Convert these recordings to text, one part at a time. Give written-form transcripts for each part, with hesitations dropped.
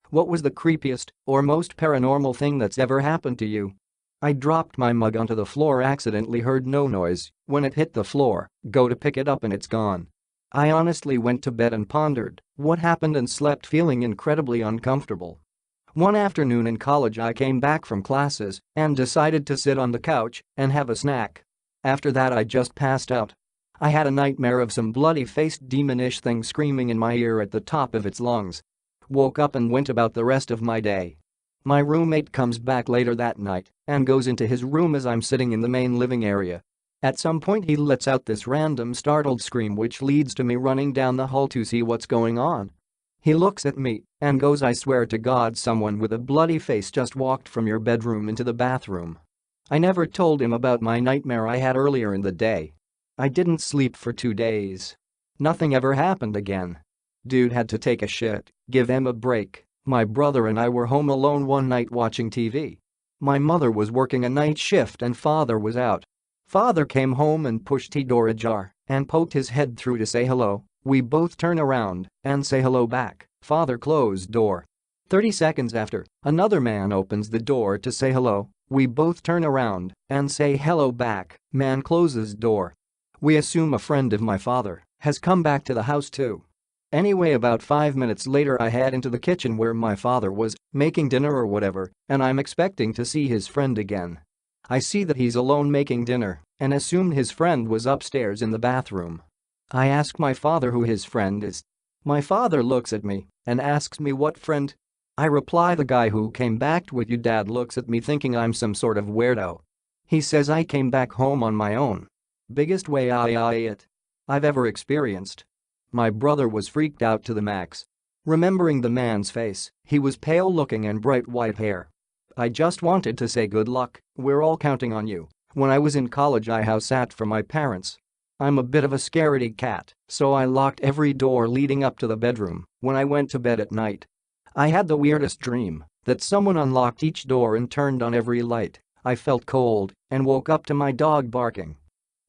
What was the creepiest or most paranormal thing that's ever happened to you? I dropped my mug onto the floor, accidentally heard no noise when it hit the floor, go to pick it up and it's gone. I honestly went to bed and pondered what happened and slept feeling incredibly uncomfortable. One afternoon in college I came back from classes and decided to sit on the couch and have a snack. After that I just passed out. I had a nightmare of some bloody-faced demonish thing screaming in my ear at the top of its lungs. Woke up and went about the rest of my day. My roommate comes back later that night and goes into his room as I'm sitting in the main living area. At some point he lets out this random startled scream which leads to me running down the hall to see what's going on. He looks at me and goes, "I swear to God someone with a bloody face just walked from your bedroom into the bathroom." I never told him about my nightmare I had earlier in the day. I didn't sleep for 2 days. Nothing ever happened again. Dude had to take a shit, give him a break. My brother and I were home alone one night watching TV. My mother was working a night shift and father was out. Father came home and pushed the door ajar and poked his head through to say hello. We both turn around and say hello back. Father closed door. 30 seconds after, another man opens the door to say hello. We both turn around and say hello back. Man closes door. We assume a friend of my father has come back to the house too. Anyway, about 5 minutes later I head into the kitchen where my father was making dinner or whatever, and I'm expecting to see his friend again. I see that he's alone making dinner and assumed his friend was upstairs in the bathroom. I ask my father who his friend is. My father looks at me and asks me what friend. I reply, "The guy who came back with you." Dad looks at me thinking I'm some sort of weirdo. He says I came back home on my own. Biggest way I've ever experienced. My brother was freaked out to the max. Remembering the man's face, he was pale looking and bright white hair. I just wanted to say good luck, we're all counting on you. When I was in college I house sat for my parents. I'm a bit of a scaredy cat, so I locked every door leading up to the bedroom when I went to bed at night. I had the weirdest dream that someone unlocked each door and turned on every light. I felt cold and woke up to my dog barking.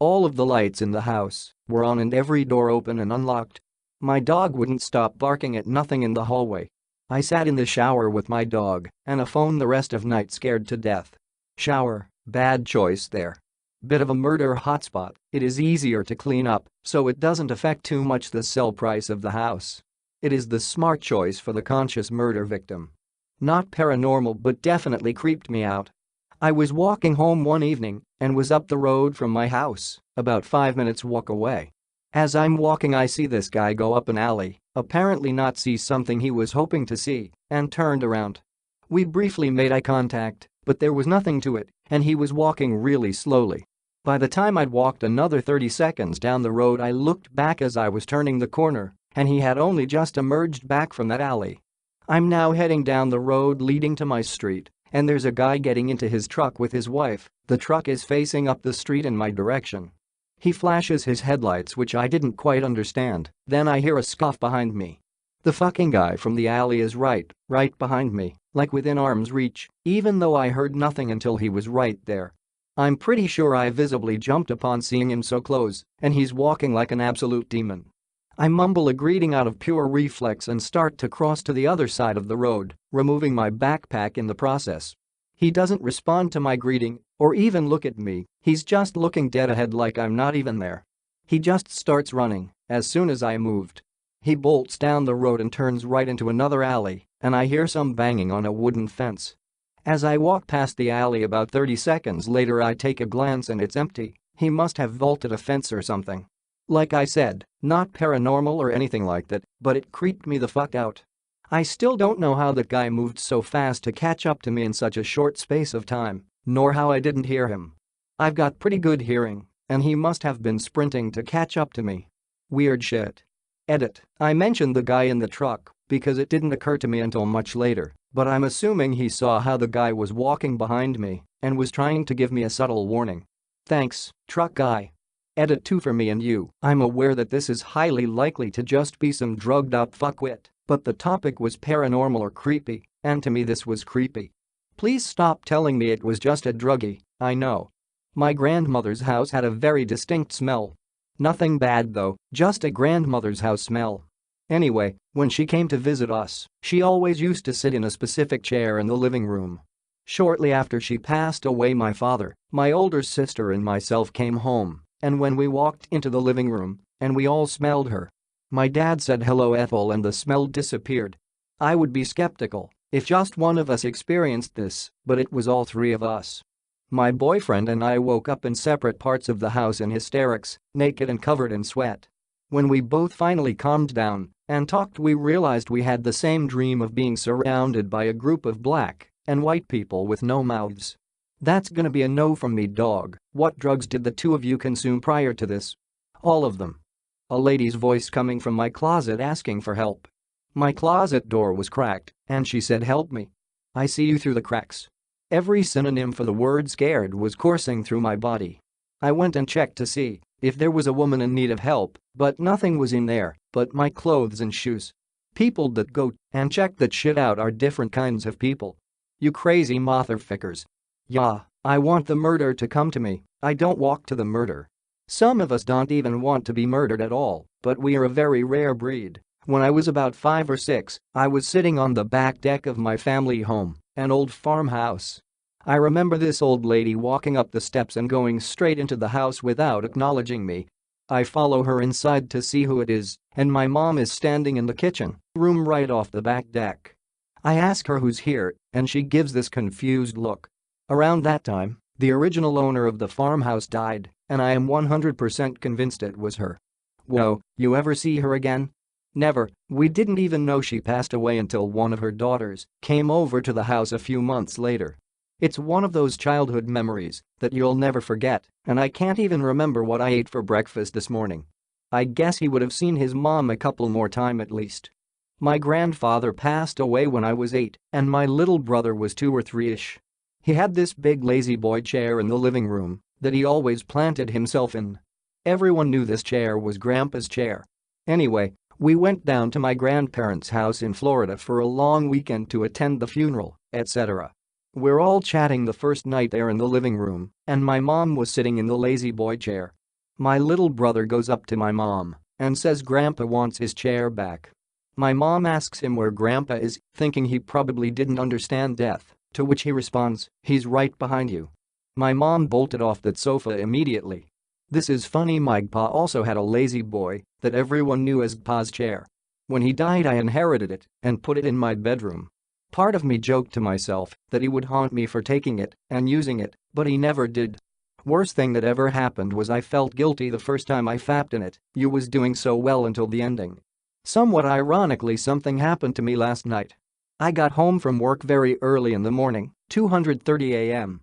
All of the lights in the house were on and every door open and unlocked. My dog wouldn't stop barking at nothing in the hallway. I sat in the shower with my dog and a phone the rest of night scared to death. Shower, bad choice there. Bit of a murder hotspot, it is easier to clean up so it doesn't affect too much the sell price of the house. It is the smart choice for the conscious murder victim. Not paranormal but definitely creeped me out. I was walking home one evening and was up the road from my house, about 5 minutes walk away. As I'm walking I see this guy go up an alley, apparently not see something he was hoping to see, and turned around. We briefly made eye contact, but there was nothing to it, and he was walking really slowly. By the time I'd walked another 30 seconds down the road I looked back as I was turning the corner, and he had only just emerged back from that alley. I'm now heading down the road leading to my street, and there's a guy getting into his truck with his wife. The truck is facing up the street in my direction. He flashes his headlights which I didn't quite understand, then I hear a scuff behind me. The fucking guy from the alley is right behind me, like within arm's reach, even though I heard nothing until he was right there. I'm pretty sure I visibly jumped upon seeing him so close, and he's walking like an absolute demon. I mumble a greeting out of pure reflex and start to cross to the other side of the road, removing my backpack in the process. He doesn't respond to my greeting or even look at me, he's just looking dead ahead like I'm not even there. He just starts running as soon as I moved. He bolts down the road and turns right into another alley, and I hear some banging on a wooden fence. As I walk past the alley about 30 seconds later I take a glance and it's empty. He must have vaulted a fence or something. Like I said, not paranormal or anything like that, but it creeped me the fuck out. I still don't know how that guy moved so fast to catch up to me in such a short space of time, nor how I didn't hear him. I've got pretty good hearing, and he must have been sprinting to catch up to me. Weird shit. Edit. I mentioned the guy in the truck because it didn't occur to me until much later, but I'm assuming he saw how the guy was walking behind me and was trying to give me a subtle warning. Thanks, truck guy. Edit 2 for me and you. I'm aware that this is highly likely to just be some drugged up fuckwit, but the topic was paranormal or creepy, and to me this was creepy. Please stop telling me it was just a druggie, I know. My grandmother's house had a very distinct smell. Nothing bad though, just a grandmother's house smell. Anyway, when she came to visit us, she always used to sit in a specific chair in the living room. Shortly after she passed away, my father, my older sister and myself came home, and when we walked into the living room, and we all smelled her. My dad said hello Ethel and the smell disappeared. I would be skeptical if just one of us experienced this, but it was all three of us. My boyfriend and I woke up in separate parts of the house in hysterics, naked and covered in sweat. When we both finally calmed down and talked, we realized we had the same dream of being surrounded by a group of black and white people with no mouths. That's gonna be a no from me, dog. What drugs did the two of you consume prior to this? All of them. A lady's voice coming from my closet asking for help. My closet door was cracked, and she said, "Help me. I see you through the cracks." Every synonym for the word scared was coursing through my body. I went and checked to see if there was a woman in need of help, but nothing was in there but my clothes and shoes. People that go and check that shit out are different kinds of people. You crazy motherfuckers. Yeah, I want the murder to come to me, I don't walk to the murder. Some of us don't even want to be murdered at all, but we are a very rare breed. When I was about 5 or 6, I was sitting on the back deck of my family home, an old farmhouse. I remember this old lady walking up the steps and going straight into the house without acknowledging me. I follow her inside to see who it is, and my mom is standing in the kitchen room right off the back deck. I ask her who's here, and she gives this confused look. Around that time, the original owner of the farmhouse died, and I am 100% convinced it was her. Whoa, you ever see her again? Never. We didn't even know she passed away until one of her daughters came over to the house a few months later. It's one of those childhood memories that you'll never forget, and I can't even remember what I ate for breakfast this morning. I guess he would have seen his mom a couple more times at least. My grandfather passed away when I was 8, and my little brother was 2 or 3-ish. He had this big lazy boy chair in the living room that he always planted himself in. Everyone knew this chair was Grandpa's chair. Anyway, we went down to my grandparents' house in Florida for a long weekend to attend the funeral, etc. We're all chatting the first night there in the living room, and my mom was sitting in the lazy boy chair. My little brother goes up to my mom and says Grandpa wants his chair back. My mom asks him where Grandpa is, thinking he probably didn't understand death, to which he responds, "He's right behind you." My mom bolted off that sofa immediately. This is funny, my pa also had a lazy boy that everyone knew as Pa's chair. When he died, I inherited it and put it in my bedroom. Part of me joked to myself that he would haunt me for taking it and using it, but he never did. Worst thing that ever happened was I felt guilty the first time I fapped in it. You was doing so well until the ending. Somewhat ironically, something happened to me last night. I got home from work very early in the morning, 2:30 a.m.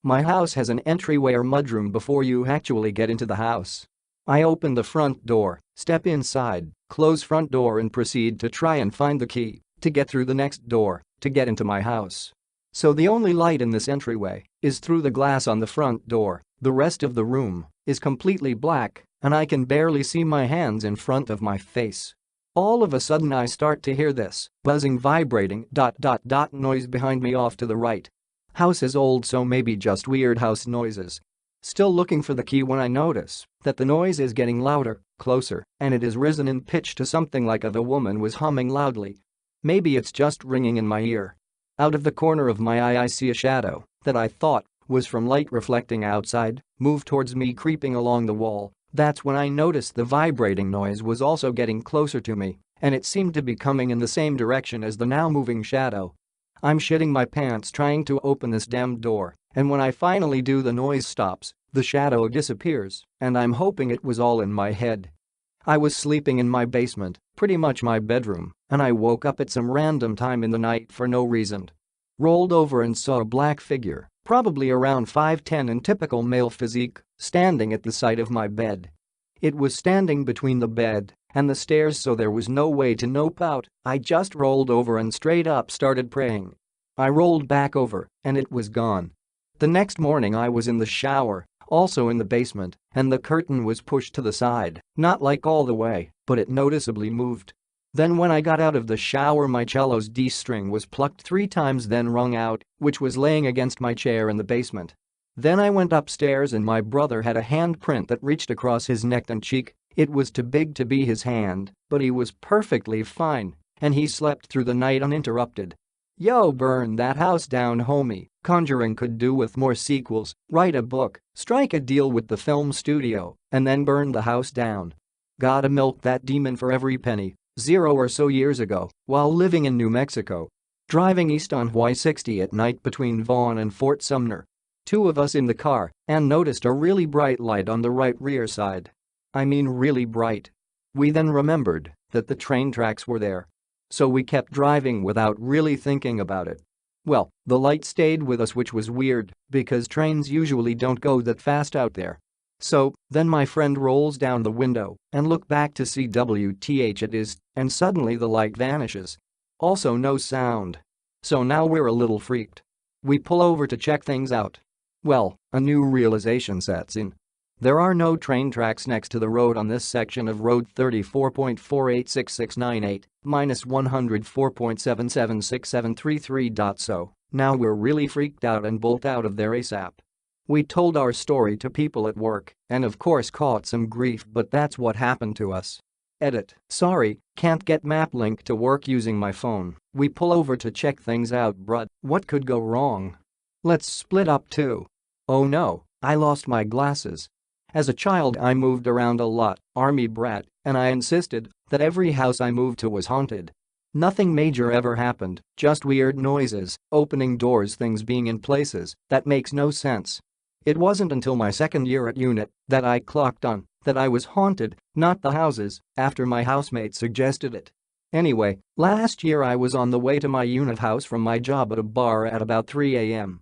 My house has an entryway or mudroom before you actually get into the house. I open the front door, step inside, close front door and proceed to try and find the key to get through the next door to get into my house. So the only light in this entryway is through the glass on the front door. The rest of the room is completely black and I can barely see my hands in front of my face. All of a sudden I start to hear this buzzing, vibrating ... noise behind me off to the right. House is old, so maybe just weird house noises. Still looking for the key when I notice that the noise is getting louder, closer, and it has risen in pitch to something like if a woman was humming loudly. Maybe it's just ringing in my ear. Out of the corner of my eye I see a shadow that I thought was from light reflecting outside move towards me, creeping along the wall. That's when I noticed the vibrating noise was also getting closer to me, and it seemed to be coming in the same direction as the now moving shadow. I'm shitting my pants trying to open this damn door, and when I finally do, the noise stops, the shadow disappears, and I'm hoping it was all in my head. I was sleeping in my basement, pretty much my bedroom, and I woke up at some random time in the night for no reason. Rolled over and saw a black figure, probably around 5'10" in typical male physique, standing at the side of my bed. It was standing between the bed and the stairs, so there was no way to nope out. I just rolled over and straight up started praying. I rolled back over, and it was gone. The next morning I was in the shower, also in the basement, and the curtain was pushed to the side, not like all the way, but it noticeably moved. Then when I got out of the shower, my cello's D string was plucked 3 times, then wrung out, which was laying against my chair in the basement. Then I went upstairs and my brother had a handprint that reached across his neck and cheek. It was too big to be his hand, but he was perfectly fine, and he slept through the night uninterrupted. Yo, burn that house down, homie. Conjuring could do with more sequels, write a book, strike a deal with the film studio, and then burn the house down. Gotta milk that demon for every penny. 0 or so years ago, while living in New Mexico. Driving east on Y-60 at night between Vaughn and Fort Sumner. Two of us in the car and noticed a really bright light on the right rear side. I mean really bright. We then remembered that the train tracks were there. So we kept driving without really thinking about it. Well, the light stayed with us, which was weird because trains usually don't go that fast out there. So, then my friend rolls down the window and look back to see WTH it is, and suddenly the light vanishes. Also no sound. So now we're a little freaked. We pull over to check things out. Well, a new realization sets in. There are no train tracks next to the road on this section of road 34.486698, -104.776733. So, now we're really freaked out and bolt out of there ASAP. We told our story to people at work and of course caught some grief, but that's what happened to us. Edit. Sorry, can't get map link to work using my phone. We pull over to check things out, bruh. What could go wrong? Let's split up too. Oh no, I lost my glasses. As a child I moved around a lot, army brat, and I insisted that every house I moved to was haunted. Nothing major ever happened, just weird noises, opening doors, things being in places that makes no sense. It wasn't until my second year at unit that I clocked on that I was haunted, not the houses, after my housemate suggested it. Anyway, last year I was on the way to my unit house from my job at a bar at about 3 a.m.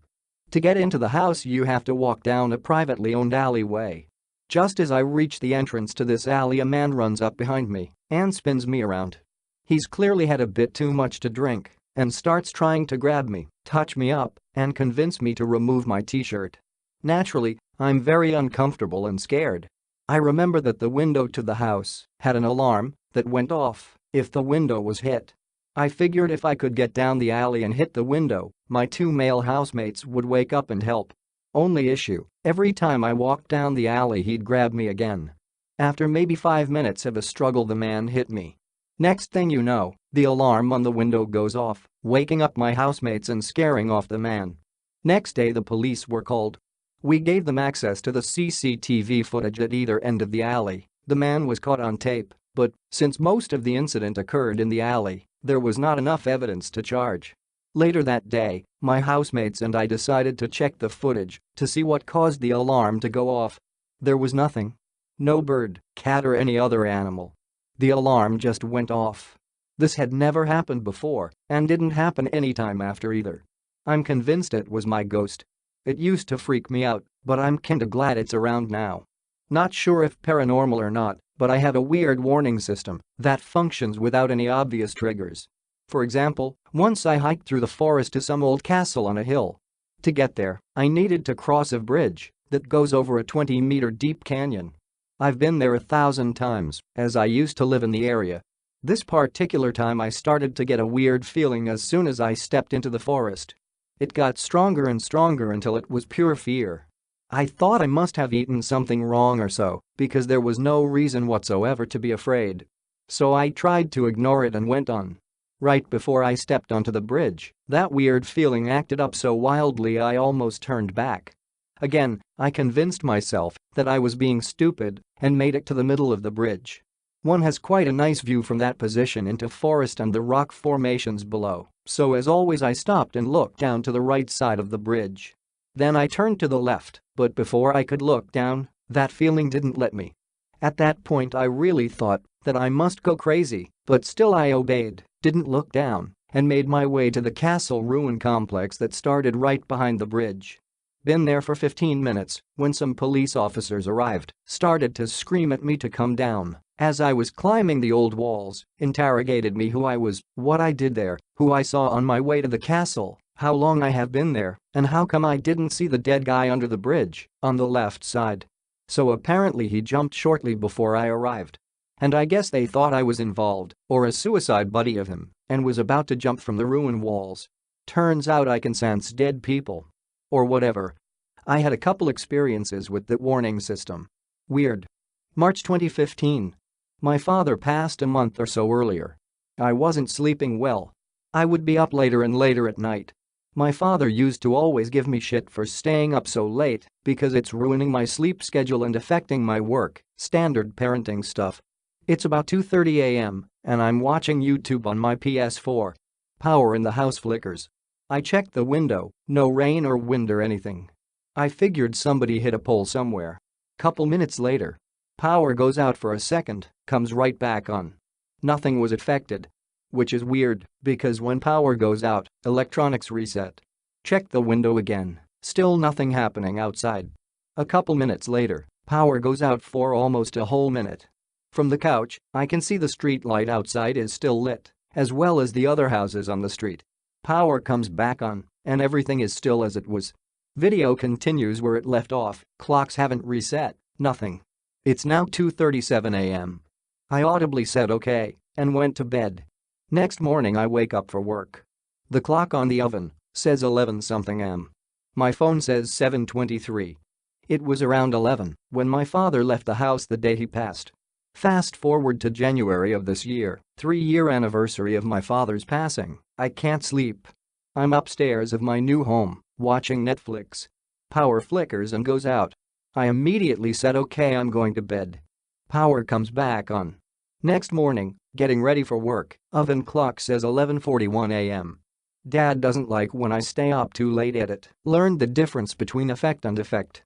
To get into the house you have to walk down a privately owned alleyway. Just as I reach the entrance to this alley, a man runs up behind me and spins me around. He's clearly had a bit too much to drink and starts trying to grab me, touch me up, and convince me to remove my t-shirt. Naturally, I'm very uncomfortable and scared. I remember that the window to the house had an alarm that went off if the window was hit. I figured if I could get down the alley and hit the window, my two male housemates would wake up and help. Only issue, every time I walked down the alley he'd grab me again. After maybe 5 minutes of a struggle the man hit me. Next thing you know, the alarm on the window goes off, waking up my housemates and scaring off the man. Next day the police were called. We gave them access to the CCTV footage at either end of the alley. The man was caught on tape, but since most of the incident occurred in the alley, there was not enough evidence to charge. Later that day, my housemates and I decided to check the footage to see what caused the alarm to go off. There was nothing. No bird, cat or any other animal. The alarm just went off. This had never happened before and didn't happen anytime after either. I'm convinced it was my ghost. It used to freak me out, but I'm kinda glad it's around now. Not sure if paranormal or not, but I have a weird warning system that functions without any obvious triggers. For example, once I hiked through the forest to some old castle on a hill. To get there, I needed to cross a bridge that goes over a 20-meter deep canyon. I've been there 1,000 times, as I used to live in the area. This particular time I started to get a weird feeling as soon as I stepped into the forest. It got stronger and stronger until it was pure fear. I thought I must have eaten something wrong or so, because there was no reason whatsoever to be afraid. So I tried to ignore it and went on. Right before I stepped onto the bridge, that weird feeling acted up so wildly I almost turned back. Again, I convinced myself that I was being stupid and made it to the middle of the bridge. One has quite a nice view from that position into forest and the rock formations below, so as always I stopped and looked down to the right side of the bridge. Then I turned to the left, but before I could look down, that feeling didn't let me. At that point I really thought that I must go crazy, but still I obeyed, didn't look down, and made my way to the castle ruin complex that started right behind the bridge. Been there for 15 minutes when some police officers arrived, started to scream at me to come down. As I was climbing the old walls, interrogated me who I was, what I did there, who I saw on my way to the castle, how long I have been there, and how come I didn't see the dead guy under the bridge, on the left side. So apparently he jumped shortly before I arrived. And I guess they thought I was involved, or a suicide buddy of him, and was about to jump from the ruin walls. Turns out I can sense dead people. Or whatever. I had a couple experiences with the warning system. Weird. March 2015. My father passed a month or so earlier. I wasn't sleeping well. I would be up later and later at night. My father used to always give me shit for staying up so late because it's ruining my sleep schedule and affecting my work, standard parenting stuff. It's about 2:30 a.m. and I'm watching YouTube on my PS4. Power in the house flickers. I checked the window, no rain or wind or anything. I figured somebody hit a pole somewhere. Couple minutes later, power goes out for a second, comes right back on. Nothing was affected. Which is weird, because when power goes out, electronics reset. Check the window again, still nothing happening outside. A couple minutes later, power goes out for almost a whole minute. From the couch, I can see the street light outside is still lit, as well as the other houses on the street. Power comes back on, and everything is still as it was. Video continues where it left off, clocks haven't reset, nothing. It's now 2:37 a.m. I audibly said okay and went to bed. Next morning I wake up for work. The clock on the oven says 11-something am. My phone says 7:23. It was around 11 when my father left the house the day he passed. Fast forward to January of this year, 3-year anniversary of my father's passing. I can't sleep. I'm upstairs of my new home, watching Netflix. Power flickers and goes out. I immediately said okay, I'm going to bed. Power comes back on. Next morning, getting ready for work, oven clock says 11:41 a.m. Dad doesn't like when I stay up too late. Learned the difference between effect and effect.